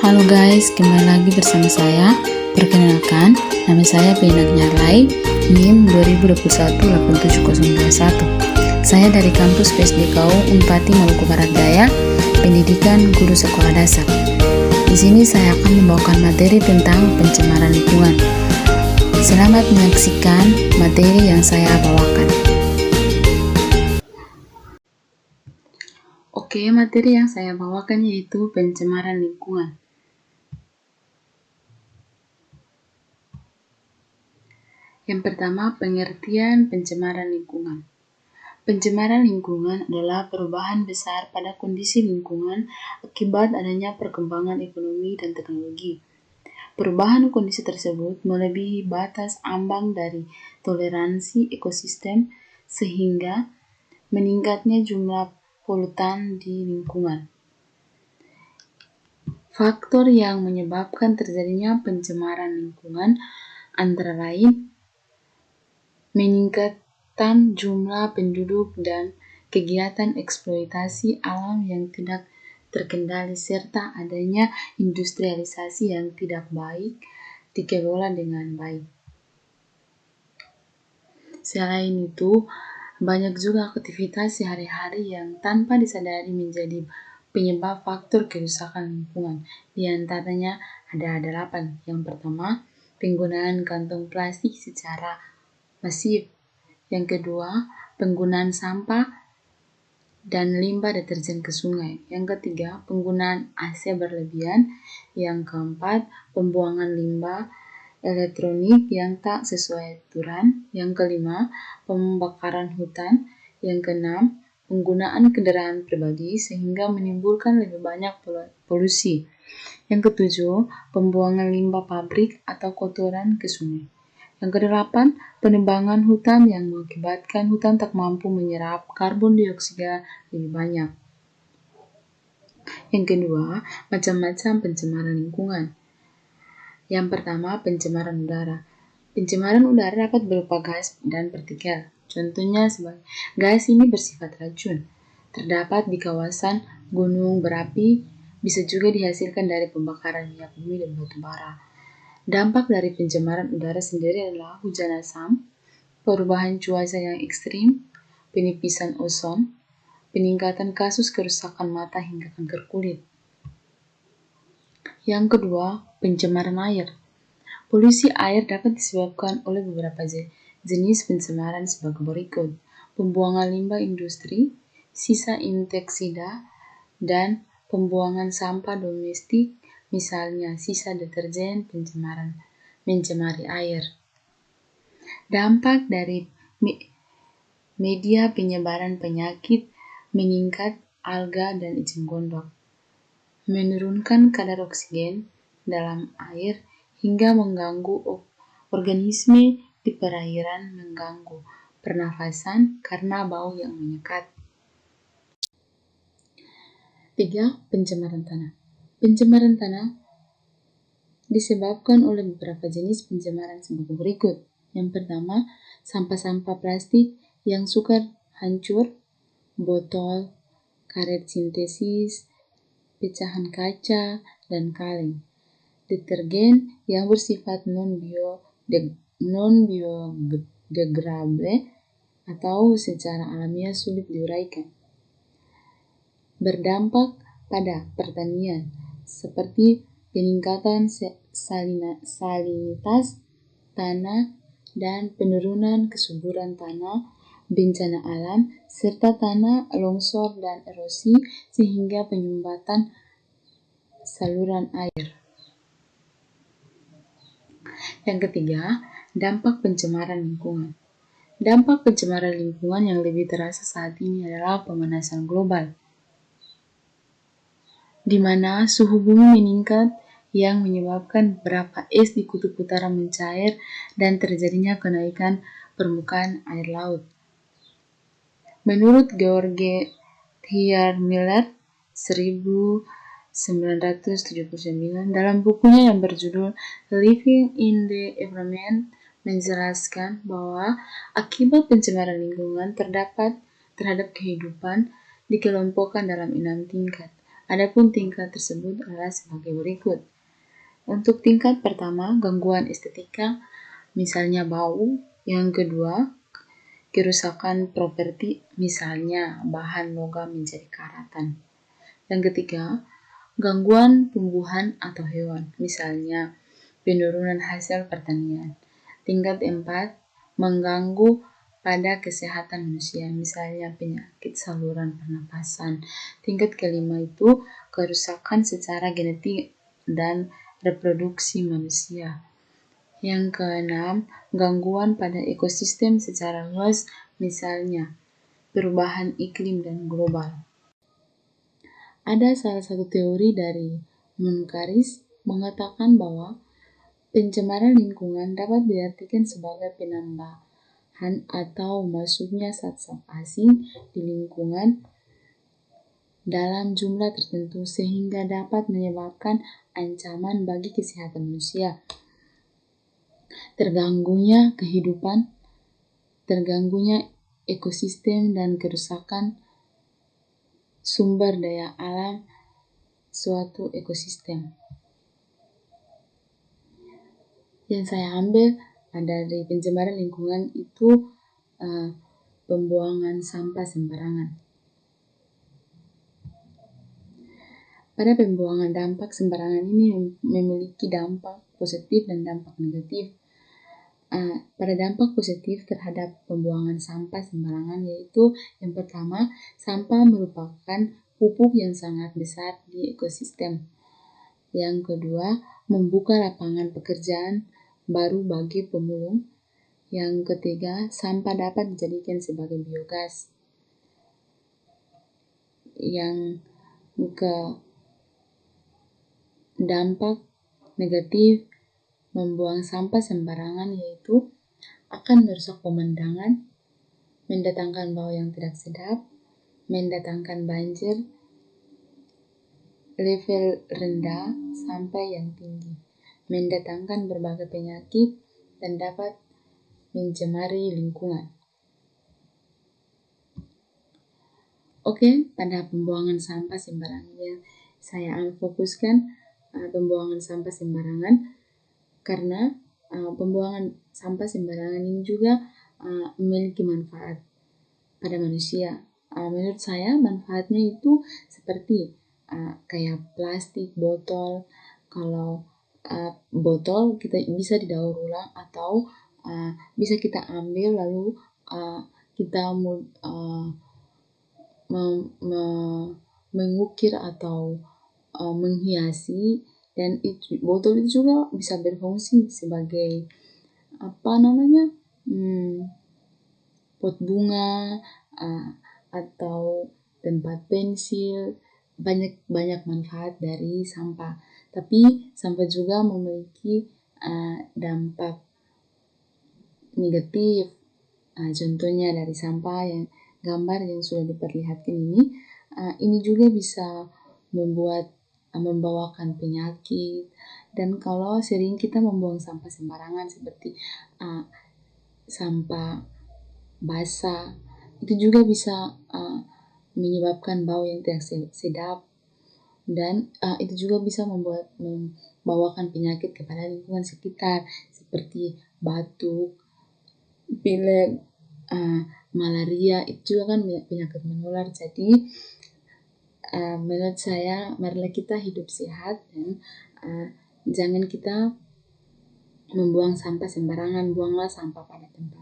Halo guys, kembali lagi bersama saya. Perkenalkan, nama saya Bena Nyarlai, NIM 2021-87021. Saya dari kampus PSDKU Unpati Maluku Barat Daya, pendidikan guru sekolah dasar. Di sini saya akan membawakan materi tentang pencemaran lingkungan. Selamat menyaksikan materi yang saya bawakan. Oke, materi yang saya bawakan yaitu pencemaran lingkungan. Yang pertama, pengertian pencemaran lingkungan. Pencemaran lingkungan adalah perubahan besar pada kondisi lingkungan akibat adanya perkembangan ekonomi dan teknologi. Perubahan kondisi tersebut melebihi batas ambang dari toleransi ekosistem sehingga meningkatnya jumlah polutan di lingkungan. Faktor yang menyebabkan terjadinya pencemaran lingkungan antara lain meningkatkan jumlah penduduk dan kegiatan eksploitasi alam yang tidak terkendali serta adanya industrialisasi yang tidak baik dikelola dengan baik. Selain itu, banyak juga aktivitas sehari-hari yang tanpa disadari menjadi penyebab faktor kerusakan lingkungan. Di antaranya ada 8. Yang pertama, penggunaan kantong plastik secara masif. Yang kedua, penggunaan sampah dan limbah deterjen ke sungai. Yang ketiga, penggunaan AC berlebihan. Yang keempat, pembuangan limbah elektronik yang tak sesuai aturan. Yang kelima, pembakaran hutan. Yang keenam, penggunaan kendaraan pribadi sehingga menimbulkan lebih banyak polusi. Yang ketujuh, pembuangan limbah pabrik atau kotoran ke sungai. Yang kedelapan, penebangan hutan yang mengakibatkan hutan tak mampu menyerap karbon dioksida lebih banyak. Yang kedua, macam-macam pencemaran lingkungan. Yang pertama, pencemaran udara. Pencemaran udara dapat berupa gas dan partikel. Contohnya sebagai gas ini bersifat racun. Terdapat di kawasan gunung berapi, bisa juga dihasilkan dari pembakaran minyak bumi dan batu bara. Dampak dari pencemaran udara sendiri adalah hujan asam, perubahan cuaca yang ekstrim, penipisan ozon, peningkatan kasus kerusakan mata hingga kanker kulit. Yang kedua, pencemaran air. Polusi air dapat disebabkan oleh beberapa jenis pencemaran sebagai berikut: pembuangan limbah industri, sisa inseksida, dan pembuangan sampah domestik, misalnya sisa deterjen mencemari air. Dampak dari media penyebaran penyakit meningkat alga dan eceng gondok, menurunkan kadar oksigen dalam air hingga mengganggu organisme di perairan, mengganggu pernafasan karena bau yang menyekat. 3. Pencemaran tanah. Pencemaran tanah disebabkan oleh beberapa jenis pencemaran sebagai berikut. Yang pertama, sampah-sampah plastik yang sukar hancur, botol, karet sintesis, pecahan kaca, dan kaleng. Detergen yang bersifat non-biodegradable atau secara alamiah sulit diuraikan. Berdampak pada pertanian, seperti peningkatan salinitas tanah dan penurunan kesuburan tanah, bencana alam, serta tanah longsor dan erosi sehingga penyumbatan saluran air. Yang ketiga, dampak pencemaran lingkungan. Dampak pencemaran lingkungan yang lebih terasa saat ini adalah pemanasan global, di mana suhu bumi meningkat yang menyebabkan beberapa es di kutub utara mencair dan terjadinya kenaikan permukaan air laut. Menurut George T.R. Miller 1979 dalam bukunya yang berjudul Living in the Environment menjelaskan bahwa akibat pencemaran lingkungan terhadap kehidupan dikelompokkan dalam 6 tingkat. Adapun tingkat tersebut adalah sebagai berikut. Untuk tingkat pertama, gangguan estetika, misalnya bau. Yang kedua, kerusakan properti, misalnya bahan logam menjadi karatan. Yang ketiga, gangguan tumbuhan atau hewan, misalnya penurunan hasil pertanian. Tingkat 4, mengganggu pada kesehatan manusia, misalnya penyakit saluran pernapasan. Tingkat kelima itu kerusakan secara genetik dan reproduksi manusia. Yang keenam, gangguan pada ekosistem secara luas, misalnya perubahan iklim dan global. Ada salah satu teori dari Munkaris mengatakan bahwa pencemaran lingkungan dapat diartikan sebagai penambahan atau masuknya zat-zat asing di lingkungan dalam jumlah tertentu sehingga dapat menyebabkan ancaman bagi kesehatan manusia. Terganggunya kehidupan, terganggunya ekosistem, dan kerusakan sumber daya alam suatu ekosistem. Yang saya ambil dari pencemaran lingkungan itu pembuangan sampah sembarangan. Pada pembuangan dampak sembarangan ini memiliki dampak positif dan dampak negatif. Pada dampak positif terhadap pembuangan sampah sembarangan yaitu yang pertama, sampah merupakan pupuk yang sangat besar di ekosistem. Yang kedua, membuka lapangan pekerjaan baru bagi pemulung. Yang ketiga, sampah dapat dijadikan sebagai biogas. Yang ke dampak negatif membuang sampah sembarangan yaitu akan merusak pemandangan, mendatangkan bau yang tidak sedap, mendatangkan banjir, level rendah sampai yang tinggi, mendatangkan berbagai penyakit, dan dapat mencemari lingkungan. Oke, pada pembuangan sampah sembarangan yang saya fokuskan pembuangan sampah sembarangan karena pembuangan sampah sembarangan ini juga memiliki manfaat pada manusia. Menurut saya manfaatnya itu seperti kayak plastik, botol. Kalau botol kita bisa didaur ulang atau bisa kita ambil lalu kita mengukir atau menghiasi, dan itu botol itu juga bisa berfungsi sebagai pot bunga atau tempat pensil. Banyak manfaat dari sampah, tapi sampah juga memiliki dampak negatif. Contohnya dari sampah yang gambar yang sudah diperlihatkan ini juga bisa membawakan penyakit. Dan kalau sering kita membuang sampah sembarangan seperti sampah basah, itu juga bisa menyebabkan bau yang tidak sedap, dan itu juga bisa membawakan penyakit kepada lingkungan sekitar seperti batuk, pilek, malaria. Itu juga kan penyakit menular. Jadi menurut saya marilah kita hidup sehat dan jangan kita membuang sampah sembarangan, buanglah sampah pada tempatnya.